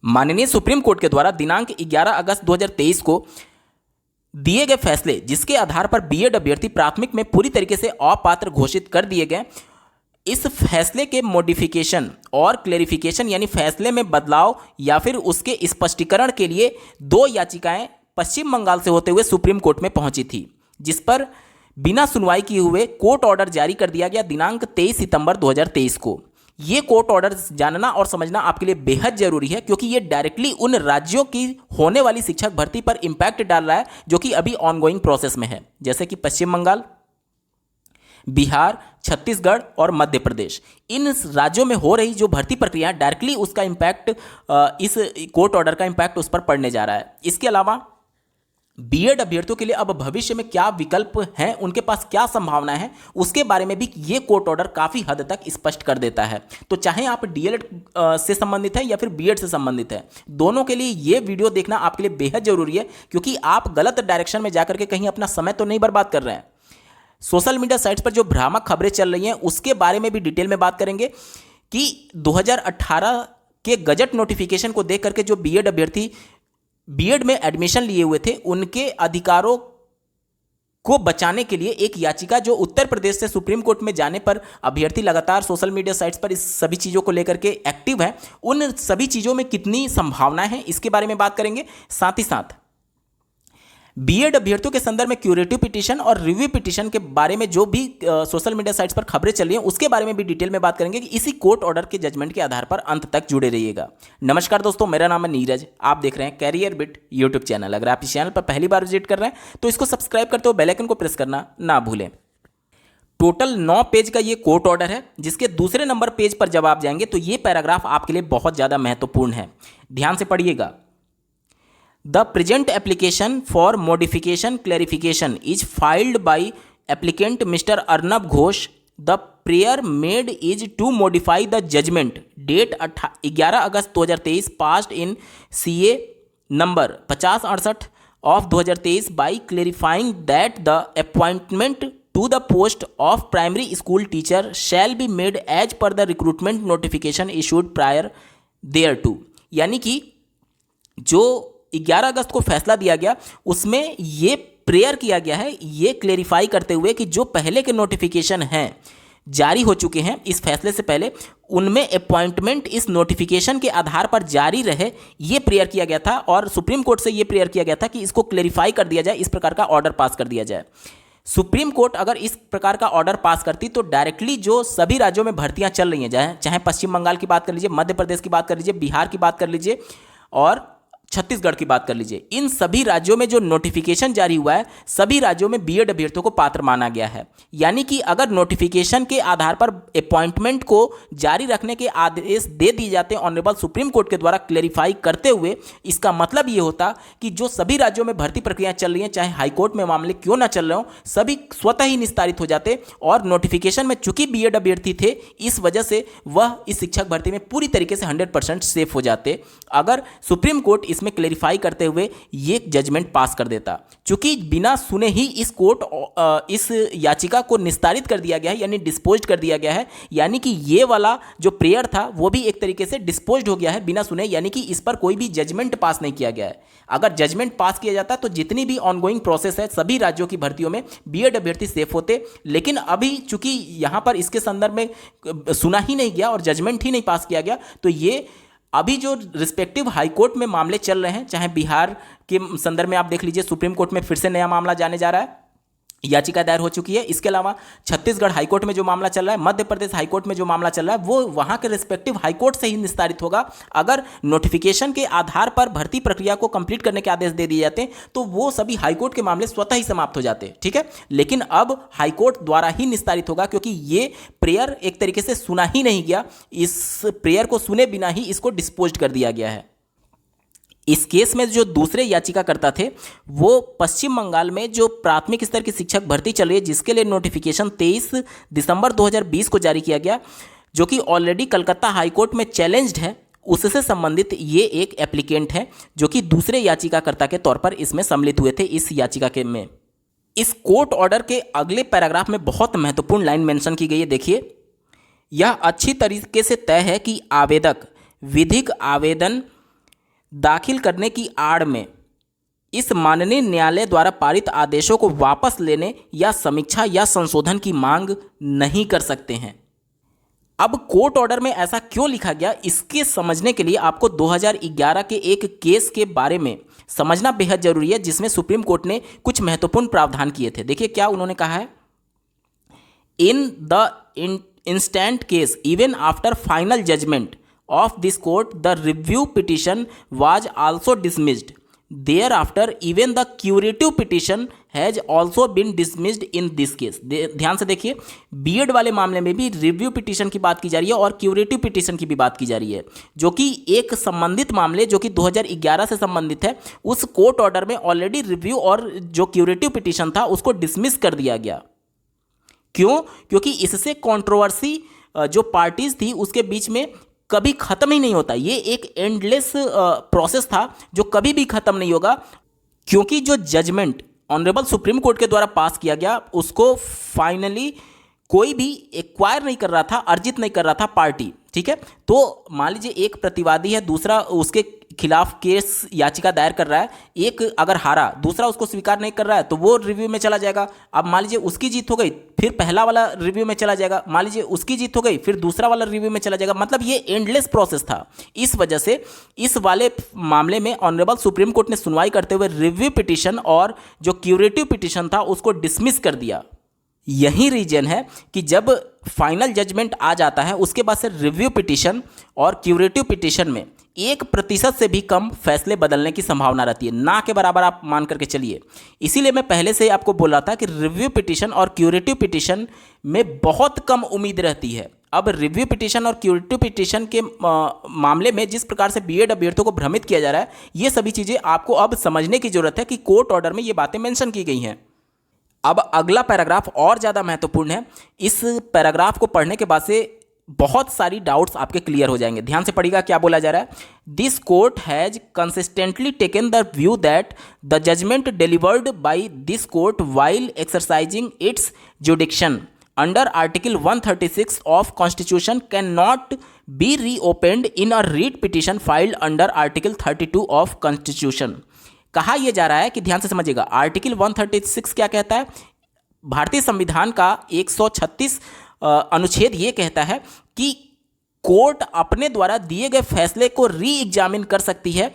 माननीय supreme court के द्वारा दिनांक 11 अगस्त 2023 को दिए गए फैसले, जिसके आधार पर बीएड अभ्यर्थी प्राथमिक में पूरी तरीके से अपात्र घोषित कर दिए गए, इस फैसले के मॉडिफिकेशन और क्लेरिफिकेशन यानी फैसले में बदलाव या फिर उसके स्पष्टीकरण के लिए 2 याचिकाएं पश्चिम बंगाल से होते हुए सुप्रीम कोर्ट में पहुंची थी, जिस पर बिना सुनवाई किए हुए कोर्ट ऑर्डर जारी कर दिया गया दिनांक 23 सितंबर 2023 को। ये कोर्ट ऑर्डर जानना और समझना आपके लिए बेहद जरूरी है, क्योंकि ये डायरेक्टली उन राज्यों की होने वाली शिक्षक भर्ती पर इंपैक्ट डाल रहा है जो कि अभी ऑनगोइंग प्रोसेस में है, जैसे कि पश्चिम बंगाल, बिहार, छत्तीसगढ़ और मध्य प्रदेश। इन राज्यों में हो रही जो भर्ती प्रक्रिया डायरेक्टली उसका इंपैक्ट, इस कोर्ट ऑर्डर का इंपैक्ट उस पर पड़ने जा रहा है। इसके अलावा बीएड अभ्यर्थियों के लिए अब भविष्य में क्या विकल्प हैं, उनके पास क्या संभावना है, उसके बारे में भी ये कोर्ट ऑर्डर काफ़ी हद तक स्पष्ट कर देता है। तो चाहे आप डीएलएड से संबंधित है या फिर बीएड से संबंधित है, दोनों के लिए ये वीडियो देखना आपके लिए बेहद जरूरी है, क्योंकि आप गलत डायरेक्शन में जाकर के कहीं अपना समय तो नहीं बर्बाद कर रहे हैं। सोशल मीडिया साइट्स पर जो भ्रामक खबरें चल रही हैं उसके बारे में भी डिटेल में बात करेंगे कि 2018 के गजट नोटिफिकेशन को देख करके जो बीएड अभ्यर्थी बीएड में एडमिशन लिए हुए थे, उनके अधिकारों को बचाने के लिए एक याचिका जो उत्तर प्रदेश से सुप्रीम कोर्ट में जाने पर अभ्यर्थी लगातार सोशल मीडिया साइट्स पर इस सभी चीज़ों को लेकर के एक्टिव है, उन सभी चीज़ों में कितनी संभावनाएं हैं इसके बारे में बात करेंगे। साथ ही साथ बीएड अभ्यर्थियों के संदर्भ में क्यूरेटिव पिटीशन और रिव्यू पिटीशन के बारे में जो भी सोशल मीडिया साइट्स पर खबरें चल रही हैं उसके बारे में भी डिटेल में बात करेंगे कि इसी कोर्ट ऑर्डर के जजमेंट के आधार पर अंत तक जुड़े रहिएगा। नमस्कार दोस्तों, मेरा नाम है नीरज, आप देख रहे हैं कैरियर बिट यूट्यूब चैनल। अगर आप इस चैनल पर पहली बार विजिट कर रहे हैं तो इसको सब्सक्राइब करते हुए बेल आइकन को प्रेस करना ना भूलें। टोटल 9 पेज का ये कोर्ट ऑर्डर है, जिसके दूसरे नंबर पेज पर जब आप जाएंगे तो ये पैराग्राफ आपके लिए बहुत ज़्यादा महत्वपूर्ण है, ध्यान से पढ़िएगा। The present application for modification clarification is filed by applicant Mr. Arnab Ghosh. The prayer made is to modify the judgment date 11 August 2023 passed in CA number 5068 of 2023 by clarifying that the appointment to the post of primary school teacher shall be made as per the recruitment notification issued prior thereto। यानी कि जो 11 अगस्त को फैसला दिया गया उसमें ये prayer किया गया है, ये क्लेरिफाई करते हुए कि जो पहले के नोटिफिकेशन हैं जारी हो चुके हैं इस फैसले से पहले, उनमें अपॉइंटमेंट इस नोटिफिकेशन के आधार पर जारी रहे, ये प्रेयर किया गया था। और सुप्रीम कोर्ट से ये प्रेयर किया गया था कि इसको क्लेरिफाई कर दिया जाए, इस प्रकार का ऑर्डर पास कर दिया जाए। सुप्रीम कोर्ट अगर इस प्रकार का ऑर्डर पास करती तो डायरेक्टली जो सभी राज्यों में भर्तियां चल रही हैं, चाहे पश्चिम बंगाल की बात कर लीजिए, मध्य प्रदेश की बात कर लीजिए, बिहार की बात कर लीजिए और छत्तीसगढ़ की बात कर लीजिए, इन सभी राज्यों में जो नोटिफिकेशन जारी हुआ है सभी राज्यों में बीएड अभ्यर्थियों को पात्र माना गया है। यानी कि अगर नोटिफिकेशन के आधार पर अपॉइंटमेंट को जारी रखने के आदेश दे दिए जाते ऑनरेबल सुप्रीम कोर्ट के द्वारा क्लेरिफाई करते हुए, इसका मतलब ये होता कि जो सभी राज्यों में भर्ती प्रक्रिया चल रही हैं, चाहे हाईकोर्ट में मामले क्यों ना चल रहे हो, सभी स्वतः ही निस्तारित हो जाते और नोटिफिकेशन में चूंकि बीएड अभ्यर्थी थे इस वजह से वह इस शिक्षक भर्ती में पूरी तरीके से 100% सेफ हो जाते अगर सुप्रीम कोर्ट इसमें क्लेरिफाई करते हुए ये जजमेंट पास कर देता। चूंकि बिना सुने ही इस याचिका को निस्तारित कर दिया गया है, यानी डिस्पोज्ड कर दिया गया है, यानी कि ये वाला जो प्रेयर था वो भी एक तरीके से डिस्पोज्ड हो गया है बिना सुने, यानी कि इस पर कोई भी जजमेंट पास नहीं किया गया है। अगर जजमेंट पास किया जाता तो जितनी भी ऑनगोइंग प्रोसेस है सभी राज्यों की भर्तियों में बीएड अभ्यर्थी सेफ होते, लेकिन अभी चूंकि यहां पर इसके संदर्भ में सुना ही नहीं गया और जजमेंट ही नहीं पास किया गया, तो ये अभी जो रिस्पेक्टिव हाई कोर्ट में मामले चल रहे हैं, चाहे बिहार के संदर्भ में आप देख लीजिए सुप्रीम कोर्ट में फिर से नया मामला जाने जा रहा है, याचिका दायर हो चुकी है। इसके अलावा छत्तीसगढ़ हाईकोर्ट में जो मामला चल रहा है, मध्य प्रदेश हाईकोर्ट में जो मामला चल रहा है, वो वहां के रिस्पेक्टिव हाईकोर्ट से ही निस्तारित होगा। अगर नोटिफिकेशन के आधार पर भर्ती प्रक्रिया को कंप्लीट करने के आदेश दे दिए जाते तो वो सभी हाईकोर्ट के मामले स्वतः ही समाप्त हो जाते, ठीक है। लेकिन अब हाईकोर्ट द्वारा ही निस्तारित होगा, क्योंकि ये प्रेयर एक तरीके से सुना ही नहीं गया, इस प्रेयर को सुने बिना ही इसको डिस्पोज कर दिया गया है। इस केस में जो दूसरे याचिकाकर्ता थे वो पश्चिम बंगाल में जो प्राथमिक स्तर की शिक्षक भर्ती चल रही है, जिसके लिए नोटिफिकेशन 23 दिसंबर 2020 को जारी किया गया, जो कि ऑलरेडी कलकत्ता हाईकोर्ट में चैलेंज्ड है, उससे संबंधित ये एक एप्लीकेंट है जो कि दूसरे याचिकाकर्ता के तौर पर इसमें सम्मिलित हुए थे इस याचिका के में। इस कोर्ट ऑर्डर के अगले पैराग्राफ में बहुत महत्वपूर्ण लाइन मेंशन की गई है, देखिए, यह अच्छी तरीके से तय है कि आवेदक विधिक आवेदन दाखिल करने की आड़ में इस माननीय न्यायालय द्वारा पारित आदेशों को वापस लेने या समीक्षा या संशोधन की मांग नहीं कर सकते हैं। अब कोर्ट ऑर्डर में ऐसा क्यों लिखा गया, इसके समझने के लिए आपको 2011 के एक केस के बारे में समझना बेहद जरूरी है, जिसमें सुप्रीम कोर्ट ने कुछ महत्वपूर्ण प्रावधान किए थे। देखिए क्या उन्होंने कहा है। In the instant case even after final judgement of this court the review petition was also dismissed. Thereafter, even the curative petition has also been dismissed in this case। ध्यान से देखिए, बीएड वाले मामले में भी रिव्यू पिटीशन की बात की जा रही है और क्यूरेटिव पिटीशन की भी बात की जा रही है, जो कि एक संबंधित मामले जो कि 2011 से संबंधित है, उस कोर्ट ऑर्डर में ऑलरेडी रिव्यू और जो क्यूरेटिव पिटीशन था उसको डिसमिस कर दिया गया। क्यों? क्योंकि इससे कंट्रोवर्सी जो पार्टीज थी उसके बीच में कभी खत्म ही नहीं होता। ये एक एंडलेस प्रोसेस था जो कभी भी खत्म नहीं होगा, क्योंकि जो जजमेंट ऑनरेबल सुप्रीम कोर्ट के द्वारा पास किया गया उसको फाइनली कोई भी एक्वायर नहीं कर रहा था, अर्जित नहीं कर रहा था पार्टी। ठीक है, तो मान लीजिए एक प्रतिवादी है, दूसरा उसके खिलाफ केस याचिका दायर कर रहा है, एक अगर हारा, दूसरा उसको स्वीकार नहीं कर रहा है तो वो रिव्यू में चला जाएगा। अब मान लीजिए उसकी जीत हो गई, फिर पहला वाला रिव्यू में चला जाएगा, मान लीजिए उसकी जीत हो गई, फिर दूसरा वाला रिव्यू में चला जाएगा। मतलब ये एंडलेस प्रोसेस था। इस वजह से इस वाले मामले में ऑनरेबल सुप्रीम कोर्ट ने सुनवाई करते हुए रिव्यू पिटीशन और जो क्यूरेटिव पिटीशन था उसको डिसमिस कर दिया। यही रीजन है कि जब फाइनल जजमेंट आ जाता है उसके बाद से रिव्यू पिटीशन और क्यूरेटिव पिटीशन में 1% से भी कम फैसले बदलने की संभावना रहती है, ना के बराबर आप मान करके चलिए। इसीलिए मैं पहले से ही आपको बोला था कि रिव्यू पिटीशन और क्यूरेटिव पिटीशन में बहुत कम उम्मीद रहती है। अब रिव्यू पिटीशन और क्यूरेटिव पिटीशन के मामले में जिस प्रकार से बीएड अभ्यर्थियों को भ्रमित किया जा रहा है, ये सभी चीज़ें आपको अब समझने की जरूरत है कि कोर्ट ऑर्डर में ये बातें मेंशन की गई हैं। अब अगला पैराग्राफ और ज़्यादा महत्वपूर्ण है। इस पैराग्राफ को पढ़ने के बाद से बहुत सारी डाउट्स आपके क्लियर हो जाएंगे। ध्यान से पढ़िएगा क्या बोला जा रहा है। This court has consistently taken the view that the judgment delivered by this court while exercising its jurisdiction under article 136 of constitution can not be reopened in a writ petition filed under article 32 of constitution. कहा यह जा रहा है कि ध्यान से समझिएगा, article 136 क्या कहता है। भारतीय संविधान का 136 अनुच्छेद ये कहता है कि कोर्ट अपने द्वारा दिए गए फैसले को री एग्जामिन कर सकती है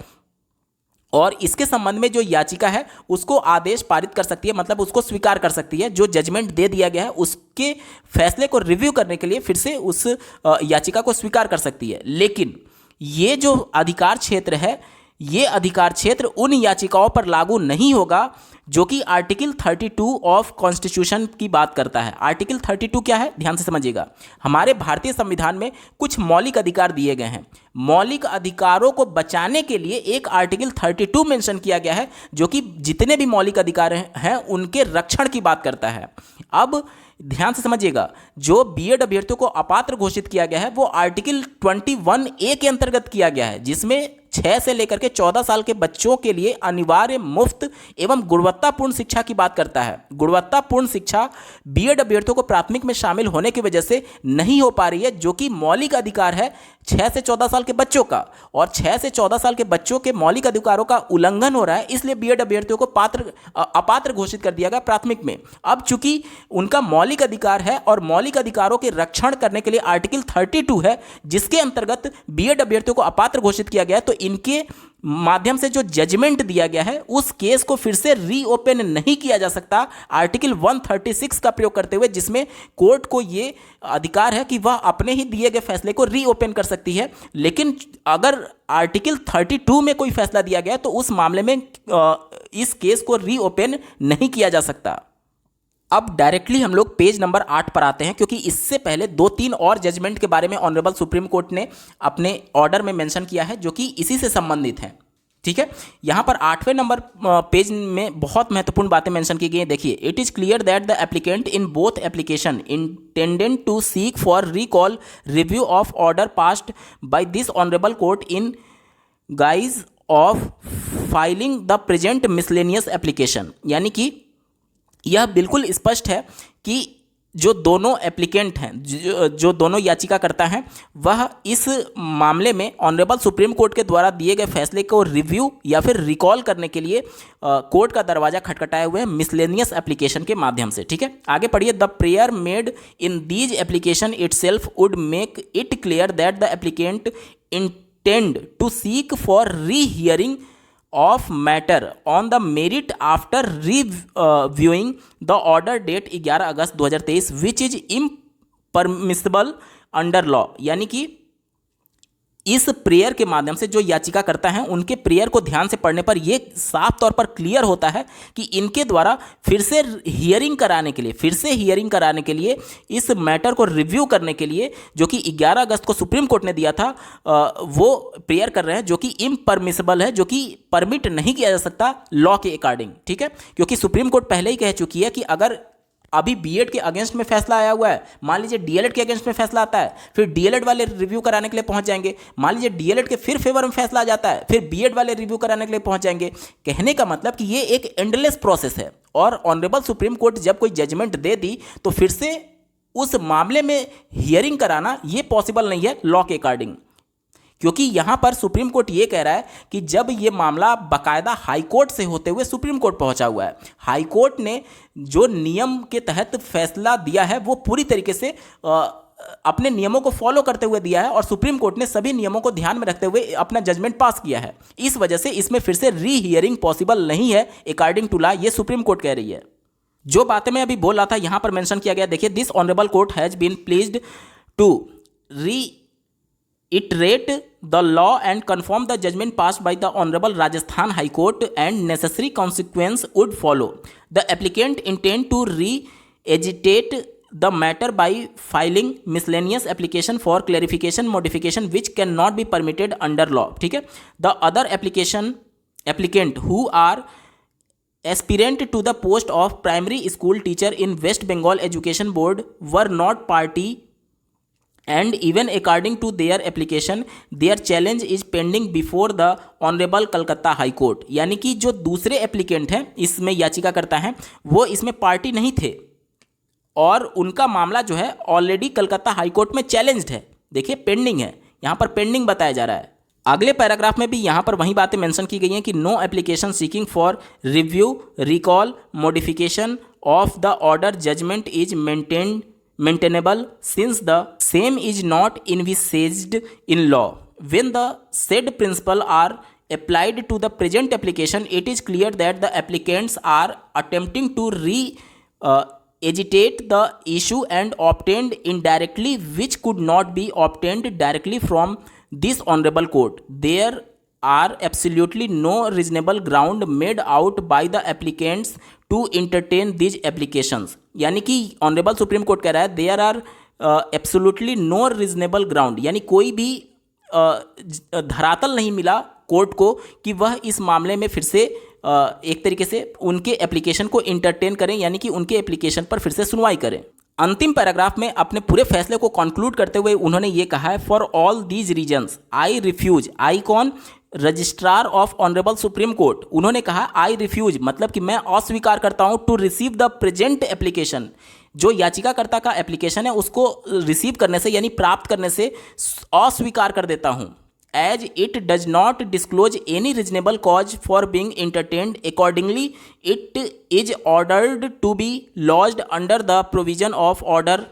और इसके संबंध में जो याचिका है उसको आदेश पारित कर सकती है, मतलब उसको स्वीकार कर सकती है। जो जजमेंट दे दिया गया है उसके फैसले को रिव्यू करने के लिए फिर से उस याचिका को स्वीकार कर सकती है। लेकिन ये जो अधिकार क्षेत्र है, ये अधिकार क्षेत्र उन याचिकाओं पर लागू नहीं होगा जो कि आर्टिकल 32 ऑफ कॉन्स्टिट्यूशन की बात करता है। आर्टिकल 32 क्या है, ध्यान से समझिएगा। हमारे भारतीय संविधान में कुछ मौलिक अधिकार दिए गए हैं। मौलिक अधिकारों को बचाने के लिए एक आर्टिकल 32 मेंशन किया गया है जो कि जितने भी मौलिक अधिकार हैं उनके रक्षण की बात करता है। अब ध्यान से समझिएगा, जो बीएड अभ्यर्थियों को अपात्र घोषित किया गया है वो आर्टिकल 21A के अंतर्गत किया गया है, जिसमें 6 से लेकर के 14 साल के बच्चों के लिए अनिवार्य मुफ्त एवं गुणवत्तापूर्ण शिक्षा की बात करता है। गुणवत्तापूर्ण शिक्षा बीएड अभ्यर्थियों को प्राथमिक में शामिल होने की वजह से नहीं हो पा रही है, जो कि मौलिक अधिकार है 6 से 14 साल के बच्चों का, और 6 से 14 साल के बच्चों के मौलिक अधिकारों का उल्लंघन हो रहा है। इसलिए बीएड अभ्यर्थियों को अपात्र घोषित कर दिया गया प्राथमिक में। अब चूंकि उनका मौलिक अधिकार है और मौलिक अधिकारों के रक्षण करने के लिए आर्टिकल 32 है जिसके अंतर्गत बीएड अभ्यर्थियों को अपात्र घोषित किया गया है, तो इनके माध्यम से जो जजमेंट दिया गया है उस केस को फिर से रीओपन नहीं किया जा सकता आर्टिकल 136 का प्रयोग करते हुए, जिसमें कोर्ट को ये अधिकार है कि वह अपने ही दिए गए फैसले को रीओपन कर सकती है। लेकिन अगर आर्टिकल 32 में कोई फैसला दिया गया तो उस मामले में इस केस को रीओपन नहीं किया जा सकता। अब डायरेक्टली हम लोग पेज नंबर 8 पर आते हैं, क्योंकि इससे पहले 2-3 और जजमेंट के बारे में ऑनरेबल सुप्रीम कोर्ट ने अपने ऑर्डर में मेंशन किया है जो कि इसी से संबंधित हैं। ठीक है, यहां पर 8वें नंबर पेज में बहुत महत्वपूर्ण बातें मेंशन की गई हैं। देखिए, it is clear that the applicant in both application intended to seek for recall review of order passed by this honourable court in guise of filing the present miscellaneous application. यानी कि यह बिल्कुल स्पष्ट है कि जो दोनों एप्लीकेंट हैं, जो दोनों याचिकाकर्ता हैं, वह इस मामले में ऑनरेबल सुप्रीम कोर्ट के द्वारा दिए गए फैसले को रिव्यू या फिर रिकॉल करने के लिए कोर्ट का दरवाजा खटखटाए हुए हैं मिसलेनियस एप्लीकेशन के माध्यम से। ठीक है, आगे पढ़िए। The prayer made in these application itself would make it clear that the applicant intend to seek for rehearing of matter on the merit after reviewing the order date 11 August 2023 which is impermissible under law। यानी कि इस prayer के माध्यम से जो याचिका करता है उनके प्रेयर को ध्यान से पढ़ने पर यह साफ तौर पर क्लियर होता है कि इनके द्वारा फिर से हियरिंग कराने के लिए इस मैटर को रिव्यू करने के लिए जो कि 11 अगस्त को सुप्रीम कोर्ट ने दिया था, वो प्रेयर कर रहे हैं जो कि इम्परमिसिबल है, जो कि परमिट नहीं किया जा सकता लॉ के अकॉर्डिंग। ठीक है, क्योंकि सुप्रीम कोर्ट पहले ही कह चुकी है कि अगर अभी बीएड के अगेंस्ट में फैसला आया हुआ है, मान लीजिए डीएलएड के अगेंस्ट में फैसला आता है, फिर डीएलएड वाले रिव्यू कराने के लिए पहुंच जाएंगे, मान लीजिए डीएलएड के फिर फेवर में फैसला आ जाता है, फिर बीएड वाले रिव्यू कराने के लिए पहुंच जाएंगे। कहने का मतलब कि ये एक एंडलेस प्रोसेस है और ऑनरेबल सुप्रीम कोर्ट जब कोई जजमेंट दे दी तो फिर से उस मामले में हियरिंग कराना ये पॉसिबल नहीं है लॉ के अकॉर्डिंग, क्योंकि यहां पर सुप्रीम कोर्ट ये कह रहा है कि जब ये मामला बाकायदा हाई कोर्ट से होते हुए सुप्रीम कोर्ट पहुंचा हुआ है, हाई कोर्ट ने जो नियम के तहत फैसला दिया है वो पूरी तरीके से अपने नियमों को फॉलो करते हुए दिया है और सुप्रीम कोर्ट ने सभी नियमों को ध्यान में रखते हुए अपना जजमेंट पास किया है। इस वजह से इसमें फिर से री हियरिंग पॉसिबल नहीं है अकॉर्डिंग टू लॉ, ये सुप्रीम कोर्ट कह रही है। जो बातें मैं अभी बोल रहा था यहां पर मेंशन किया गया, देखिए, this honourable court has been pleased to reiterate the law and confirm the judgment passed by the Honorable Rajasthan High Court and necessary consequence would follow. The applicant intend to re-agitate the matter by filing miscellaneous application for clarification modification which cannot be permitted under law। ठीक है, the other applicant who are aspirant to the post of primary school teacher in West Bengal Education Board were not party and even according to their application their challenge is pending before the Honorable Calcutta High Court। यानी कि जो दूसरे applicant हैं, इसमें याचिका करता है, वो इसमें पार्टी नहीं थे और उनका मामला जो है ऑलरेडी कलकत्ता हाई कोर्ट में चैलेंज्ड है। देखिए, पेंडिंग है, यहाँ पर पेंडिंग बताया जा रहा है। अगले पैराग्राफ में भी यहाँ पर वही बातें मेंशन की गई हैं कि no application seeking for review recall modification of the order judgment is maintainable since the same is not envisaged in law when the said principle are applied to the present application it is clear that the applicants are attempting to agitate the issue and obtained indirectly which could not be obtained directly from this honorable court। There are absolutely no reasonable ground made out by the applicants to entertain these applications। यानी कि honourable supreme court कह रहा है there are absolutely no reasonable ground, यानी कोई भी धरातल नहीं मिला कोर्ट को कि वह इस मामले में फिर से एक तरीके से उनके एप्लीकेशन को इंटरटेन करें, यानी कि उनके एप्लीकेशन पर फिर से सुनवाई करें। अंतिम पैराग्राफ में अपने पूरे फैसले को कंक्लूड करते हुए उन्होंने ये कहा है, for all these reasons I refuse, I कौन, registrar of honourable supreme court, उन्होंने कहा आई रिफ्यूज मतलब कि मैं अस्वीकार करता हूं to receive the present application, जो याचिकाकर्ता का एप्लीकेशन है उसको रिसीव करने से यानी प्राप्त करने से अस्वीकार कर देता हूं। As it does not disclose any reasonable cause for being entertained accordingly it is ordered to be lodged under the provision of order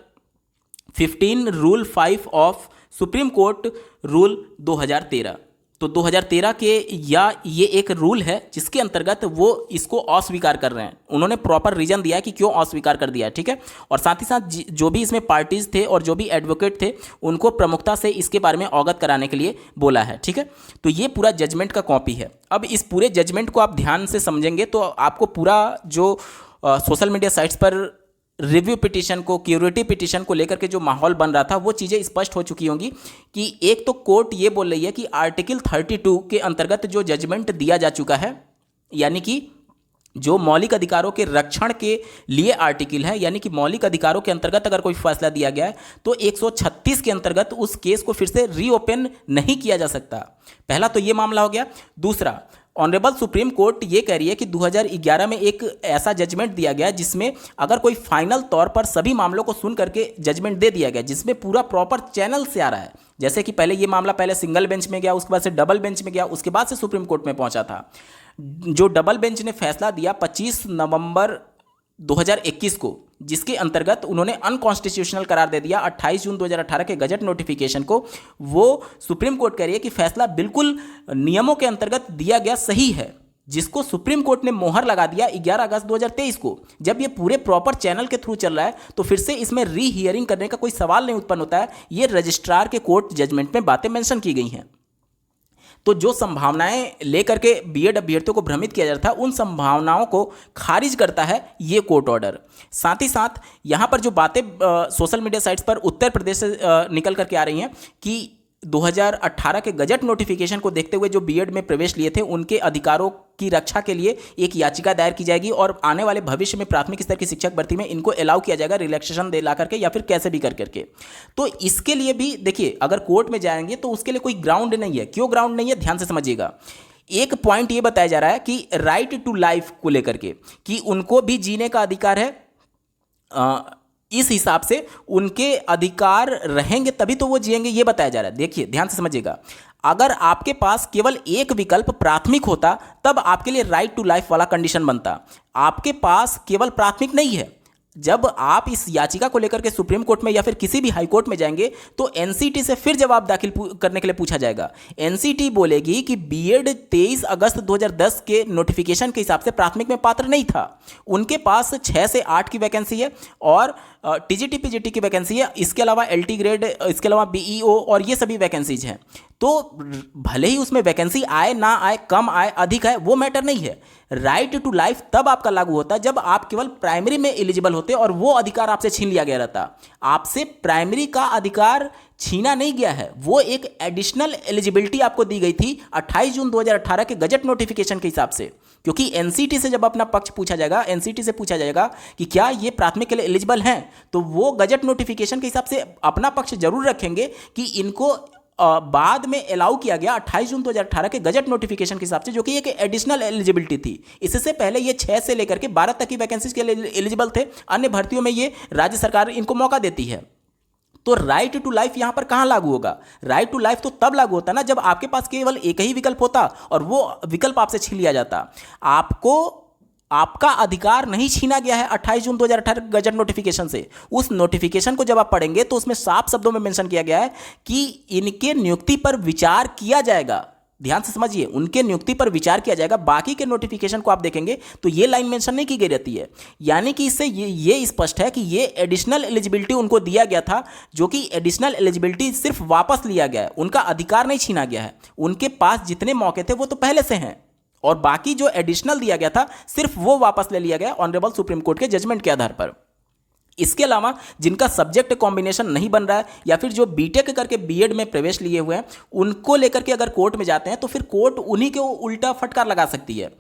15 rule 5 of Supreme Court Rule 2013। तो 2013 के या ये एक रूल है जिसके अंतर्गत वो इसको अस्वीकार कर रहे हैं। उन्होंने प्रॉपर रीजन दिया है कि क्यों अस्वीकार कर दिया है। ठीक है, और साथ ही साथ जो भी इसमें पार्टीज थे और जो भी एडवोकेट थे उनको प्रमुखता से इसके बारे में अवगत कराने के लिए बोला है। ठीक है, तो ये पूरा जजमेंट का कॉपी है। अब इस पूरे जजमेंट को आप ध्यान से समझेंगे तो आपको पूरा जो सोशल मीडिया साइट्स पर रिव्यू पिटीशन को, क्यूरेटिव पिटीशन को लेकर के जो माहौल बन रहा था वो चीज़ें स्पष्ट हो चुकी होंगी कि एक तो कोर्ट ये बोल रही है कि आर्टिकल 32 के अंतर्गत जो जजमेंट दिया जा चुका है, यानी कि जो मौलिक अधिकारों के रक्षण के लिए आर्टिकल है, यानी कि मौलिक अधिकारों के अंतर्गत अगर कोई फैसला दिया गया है तो 136 के अंतर्गत उस केस को फिर से रीओपन नहीं किया जा सकता। पहला तो ये मामला हो गया। दूसरा, ऑनरेबल सुप्रीम कोर्ट ये कह रही है कि 2011 में एक ऐसा जजमेंट दिया गया जिसमें अगर कोई फाइनल तौर पर सभी मामलों को सुन करके जजमेंट दे दिया गया जिसमें पूरा प्रॉपर चैनल से आ रहा है, जैसे कि पहले ये मामला पहले सिंगल बेंच में गया, उसके बाद से डबल बेंच में गया, उसके बाद से सुप्रीम कोर्ट में पहुंचा था। जो डबल बेंच ने फैसला दिया 25 नवंबर 2021 को, जिसके अंतर्गत उन्होंने अनकॉन्स्टिट्यूशनल करार दे दिया 28 जून 2018 के गजट नोटिफिकेशन को। वो सुप्रीम कोर्ट कह रही है कि फैसला बिल्कुल नियमों के अंतर्गत दिया गया सही है, जिसको सुप्रीम कोर्ट ने मोहर लगा दिया 11 अगस्त 2023 को। जब ये पूरे प्रॉपर चैनल के थ्रू चल रहा है तो फिर से इसमें री हियरिंग करने का कोई सवाल नहीं उत्पन्न होता है। ये रजिस्ट्रार के कोर्ट जजमेंट में बातें मेंशन की गई हैं। तो जो संभावनाएं लेकर के बीएड अभ्यर्थियों को भ्रमित किया जा रहा था, उन संभावनाओं को खारिज करता है ये कोर्ट ऑर्डर। साथ ही साथ यहाँ पर जो बातें सोशल मीडिया साइट्स पर उत्तर प्रदेश से निकल करके आ रही हैं कि 2018 के गजट नोटिफिकेशन को देखते हुए जो बीएड में प्रवेश लिए थे उनके अधिकारों की रक्षा के लिए एक याचिका दायर की जाएगी और आने वाले भविष्य में प्राथमिक स्तर की शिक्षक भर्ती में इनको अलाउ किया जाएगा रिलैक्सेशन दे ला करके या फिर कैसे भी कर करके। तो इसके लिए भी देखिए, अगर कोर्ट में जाएंगे तो उसके लिए कोई ग्राउंड नहीं है। क्यों ग्राउंड नहीं है, ध्यान से समझिएगा। एक पॉइंट ये बताया जा रहा है कि राइट टू लाइफ को लेकर के कि उनको भी जीने का अधिकार है। इस हिसाब से उनके अधिकार रहेंगे तभी तो वो जिएंगे, ये बताया जा रहा है। देखिए ध्यान से समझिएगा, अगर आपके पास केवल एक विकल्प प्राथमिक होता तब आपके लिए राइट टू लाइफ वाला कंडीशन बनता। आपके पास केवल प्राथमिक नहीं है। जब आप इस याचिका को लेकर के सुप्रीम कोर्ट में या फिर किसी भी हाई कोर्ट में जाएंगे तो एनसीटी से फिर जवाब दाखिल करने के लिए पूछा जाएगा। एनसीटी बोलेगी कि बीएड 23 अगस्त 2010 के नोटिफिकेशन के हिसाब से प्राथमिक में पात्र नहीं था। उनके पास 6 से 8 की वैकेंसी है और टीजीटी पीजीटी की वैकेंसी है। इसके अलावा एलटी ग्रेड, इसके अलावा बीईओ और ये सभी वैकेंसीज हैं। तो भले ही उसमें वैकेंसी आए ना आए, कम आए अधिक आए, वो मैटर नहीं है। राइट टू लाइफ तब आपका लागू होता है जब आप केवल प्राइमरी में एलिजिबल होते और वो अधिकार आपसे छीन लिया गया रहता। आपसे प्राइमरी का अधिकार छीना नहीं गया है, वो एक एडिशनल एलिजिबिलिटी आपको दी गई थी 28 जून 2018 के गजट नोटिफिकेशन के हिसाब से। क्योंकि एनसीटी से जब अपना पक्ष पूछा जाएगा, एनसीटी से पूछा जाएगा कि क्या ये प्राथमिक के लिए एलिजिबल हैं, तो वो गजट नोटिफिकेशन के हिसाब से अपना पक्ष जरूर रखेंगे कि इनको बाद में अलाउ किया गया 28 जून 2018 के गजट नोटिफिकेशन के हिसाब से, जो कि एक एडिशनल एलिजिबिलिटी थी। इससे पहले ये 6 से लेकर के 12 तक की वैकेंसीज के लिए एलिजिबल थे। अन्य भर्तियों में ये राज्य सरकार इनको मौका देती है। तो राइट टू लाइफ यहां पर कहां लागू होगा? राइट टू लाइफ तो तब लागू होता ना जब आपके पास केवल एक ही विकल्प होता और वो विकल्प आपसे छीन लिया जाता। आपका अधिकार नहीं छीना गया है 28 जून 2018 गजट नोटिफिकेशन से। उस नोटिफिकेशन को जब आप पढ़ेंगे तो उसमें साफ शब्दों में मेंशन किया गया है कि इनके नियुक्ति पर विचार किया जाएगा। ध्यान से समझिए, उनके नियुक्ति पर विचार किया जाएगा। बाकी के नोटिफिकेशन को आप देखेंगे तो ये लाइन मेंशन नहीं की गई रहती है। यानी कि इससे ये स्पष्ट है कि ये एडिशनल एलिजिबिलिटी उनको दिया गया था, जो कि एडिशनल एलिजिबिलिटी सिर्फ वापस लिया गया है, उनका अधिकार नहीं छीना गया है। उनके पास जितने मौके थे वो तो पहले से हैं और बाकी जो एडिशनल दिया गया था सिर्फ वो वापस ले लिया गया ऑनरेबल सुप्रीम कोर्ट के जजमेंट के आधार पर। इसके अलावा जिनका सब्जेक्ट कॉम्बिनेशन नहीं बन रहा है या फिर जो बीटेक करके बीएड में प्रवेश लिए हुए हैं, उनको लेकर के अगर कोर्ट में जाते हैं तो फिर कोर्ट उन्हीं के उल्टा फटकार लगा सकती है।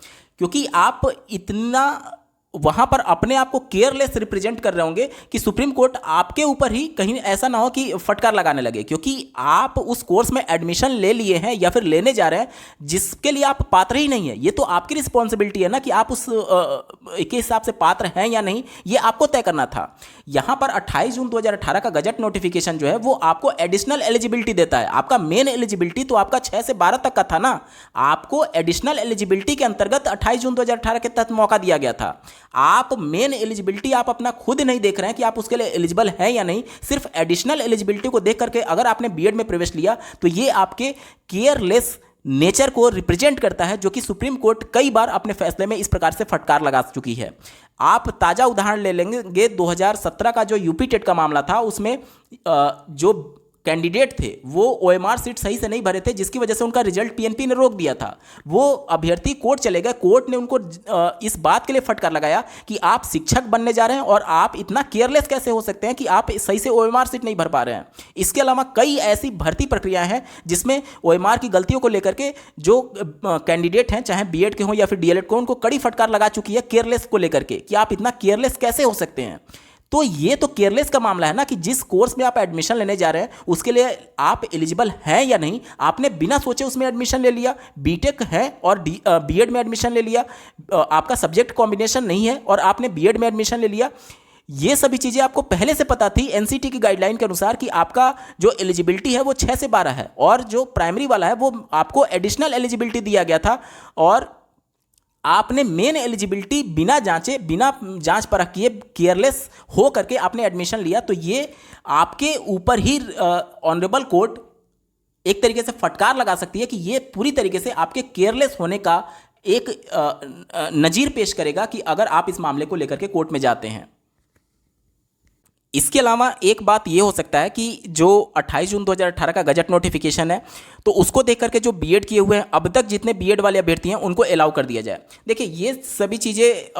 क्योंकि आप इतना वहां पर अपने आप को केयरलेस रिप्रेजेंट कर रहे होंगे कि सुप्रीम कोर्ट आपके ऊपर ही कहीं ऐसा ना हो कि फटकार लगाने लगे, क्योंकि आप उस कोर्स में एडमिशन ले लिए हैं या फिर लेने जा रहे हैं जिसके लिए आप पात्र ही नहीं है। ये तो आपकी रिस्पॉन्सिबिलिटी है ना कि आप उस के हिसाब से पात्र हैं या नहीं, ये आपको तय करना था। यहां पर 28 जून 2018 का गजट नोटिफिकेशन जो है वो आपको एडिशनल एलिजिबिलिटी देता है। आपका मेन एलिजिबिलिटी तो आपका 6 से 12 तक का था ना, आपको एडिशनल एलिजिबिलिटी के अंतर्गत 28 जून 2018 के तहत मौका दिया गया था। आप मेन एलिजिबिलिटी आप अपना खुद नहीं देख रहे हैं कि आप उसके लिए एलिजिबल हैं या नहीं। सिर्फ एडिशनल एलिजिबिलिटी को देख करके अगर आपने बीएड में प्रवेश लिया तो ये आपके केयरलेस नेचर को रिप्रेजेंट करता है, जो कि सुप्रीम कोर्ट कई बार अपने फैसले में इस प्रकार से फटकार लगा चुकी है। आप ताज़ा उदाहरण ले लेंगे 2017 का जो यूपी टेट का मामला था, उसमें जो कैंडिडेट थे वो ओएमआर सीट सही से नहीं भरे थे, जिसकी वजह से उनका रिजल्ट पीएनपी ने रोक दिया था। वो अभ्यर्थी कोर्ट चले गए, कोर्ट ने उनको इस बात के लिए फटकार लगाया कि आप शिक्षक बनने जा रहे हैं और आप इतना केयरलेस कैसे हो सकते हैं कि आप सही से ओएमआर सीट नहीं भर पा रहे हैं। इसके अलावा कई ऐसी भर्ती प्रक्रियाएं हैं जिसमें ओएमआर की गलतियों को लेकर के जो कैंडिडेट हैं, चाहे बीएड के हों या फिर डीएलएड को, उनको कड़ी फटकार लगा चुकी है केयरलेस को लेकर के कि आप इतना केयरलेस कैसे हो सकते हैं। तो ये तो केयरलेस का मामला है ना कि जिस कोर्स में आप एडमिशन लेने जा रहे हैं उसके लिए आप एलिजिबल हैं या नहीं, आपने बिना सोचे उसमें एडमिशन ले लिया। बीटेक है और बीएड में एडमिशन ले लिया, आपका सब्जेक्ट कॉम्बिनेशन नहीं है और आपने बीएड में एडमिशन ले लिया। ये सभी चीज़ें आपको पहले से पता थी एनसीटी की गाइडलाइन के अनुसार कि आपका जो एलिजिबिलिटी है वो 6 से 12 है और जो प्राइमरी वाला है वो आपको एडिशनल एलिजिबिलिटी दिया गया था, और आपने मेन एलिजिबिलिटी बिना जांचे, बिना जांच परख किए, केयरलेस हो करके आपने एडमिशन लिया। तो ये आपके ऊपर ही ऑनरेबल कोर्ट एक तरीके से फटकार लगा सकती है कि ये पूरी तरीके से आपके केयरलेस होने का एक नज़ीर पेश करेगा कि अगर आप इस मामले को लेकर के कोर्ट में जाते हैं। इसके अलावा एक बात ये हो सकता है कि जो 28 जून 2018 का गजट नोटिफिकेशन है तो उसको देख करके जो बीएड किए हुए हैं अब तक जितने बीएड वाले अभ्यर्थी हैं उनको अलाउ कर दिया जाए। देखिए ये सभी चीज़ें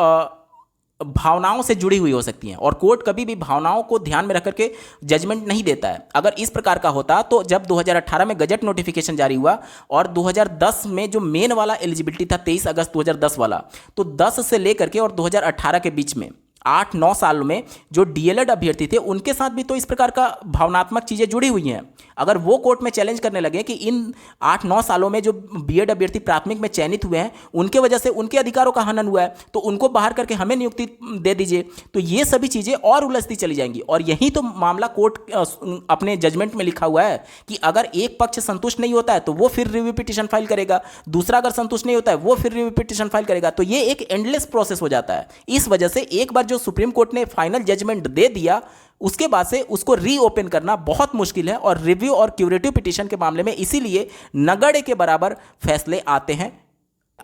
भावनाओं से जुड़ी हुई हो सकती हैं और कोर्ट कभी भी भावनाओं को ध्यान में रख करके जजमेंट नहीं देता है। अगर इस प्रकार का होता तो जब 2018 में गजट नोटिफिकेशन जारी हुआ और 2010 में जो मेन वाला एलिजिबिलिटी था 23 अगस्त 2010 वाला, तो 10 से लेकर के और 2018 के बीच में 8-9 साल में जो डीएलएड अभ्यर्थी थे उनके साथ भी तो इस प्रकार का भावनात्मक चीज़ें जुड़ी हुई हैं। अगर वो कोर्ट में चैलेंज करने लगे कि इन 8-9 सालों में जो बीएड अभ्यर्थी प्राथमिक में चयनित हुए हैं उनके वजह से उनके अधिकारों का हनन हुआ है तो उनको बाहर करके हमें नियुक्ति दे दीजिए, तो ये सभी चीज़ें और उलझती चली जाएंगी। और यही तो मामला कोर्ट अपने जजमेंट में लिखा हुआ है कि अगर एक पक्ष संतुष्ट नहीं होता है तो वो फिर रिव्यू पिटीशन फाइल करेगा, दूसरा अगर संतुष्ट नहीं होता है वो फिर रिव्यू पिटीशन फाइल करेगा। तो ये एक एंडलेस प्रोसेस हो जाता है। इस वजह से एक बार जो सुप्रीम कोर्ट ने फाइनल जजमेंट दे दिया उसके बाद से उसको रीओपन करना बहुत मुश्किल है और रिव्यू और क्यूरेटिव पिटीशन के मामले में इसीलिए नगड़े के बराबर फैसले आते हैं।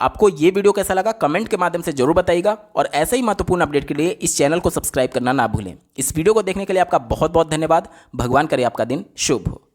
आपको ये वीडियो कैसा लगा कमेंट के माध्यम से जरूर बताइएगा और ऐसे ही महत्वपूर्ण अपडेट के लिए इस चैनल को सब्सक्राइब करना ना भूलें। इस वीडियो को देखने के लिए आपका बहुत बहुत धन्यवाद। भगवान करे आपका दिन शुभ हो।